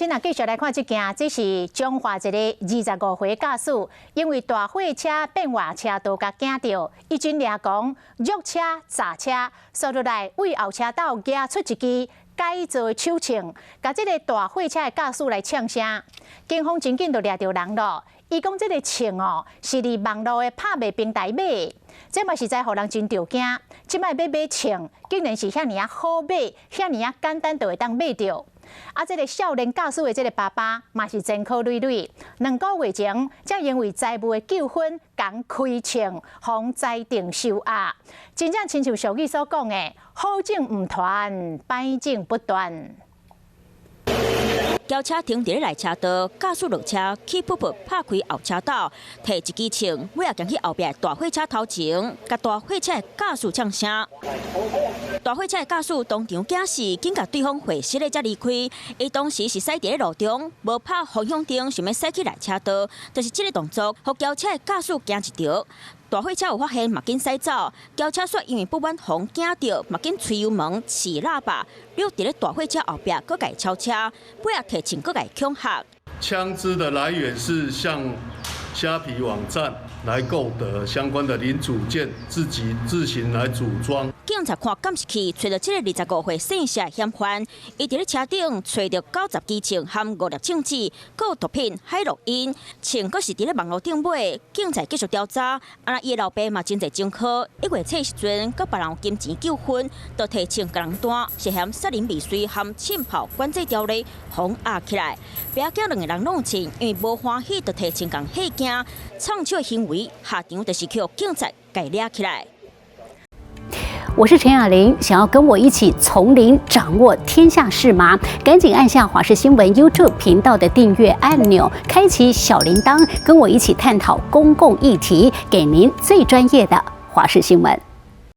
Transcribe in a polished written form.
今仔继续来看这件，这是彰化一个25岁驾驶，因为大货车变换车道甲惊到，伊真抓狂，弱车砸车，所落来为后车道夹出一支改造手枪，甲这个大货车的驾驶来呛声。警方真紧就抓到人咯。伊讲这个枪哦，是伫网络的拍卖平台买的，这嘛实在互人真着惊。即摆要买枪，竟然是遐尔啊好买，遐尔啊简单就会当买着。啊，这个少年驾驶的这个爸爸嘛是真可累累，2个月前才因为财务的纠纷，共开枪，方裁定收押。真正亲像俗语所讲的，好警唔断，歹警不断。轿车停伫咧内车道，驾驶落车，起噗噗拍开后车道，摕一支枪，尾仔行去后壁大货车头前，甲大货车的驾驶呛声。大货车的驾驶当场惊死，紧甲对方会师咧才离开。伊当时是驶伫咧路中，无拍方向灯，想要驶去内车道，就是这个动作，互轿车的驾驶惊一跳。大货车有发现，嘛紧驶走。轿车说因为不满风惊到，嘛紧吹油门、试喇叭，溜伫咧大货车后壁，搁改超车，尾仔提枪搁改恐吓。枪支的来源是向虾皮网站来购得相关的零组件，自行来组装。警察看监视器，找到这个25岁姓谢嫌犯，伊伫咧车顶找到90支枪和5粒枪支，搁有毒品、海洛因，枪搁是伫咧网络顶买。警察继续调查，伊的老爸嘛真侪前科，1月初时阵，佮别人有金钱纠纷，就提枪甲人单，涉嫌杀人未遂和侵跑管制条例，封押起来。爸囝2个人拢称，因为无欢喜，就提枪共吓惊，创笑行为下场就是叫警察给抓起来。我是陈雅玲，想要跟我一起从零掌握天下事吗？赶紧按下华视新闻 YouTube 频道的订阅按钮，开启小铃铛，跟我一起探讨公共议题，给您最专业的华视新闻。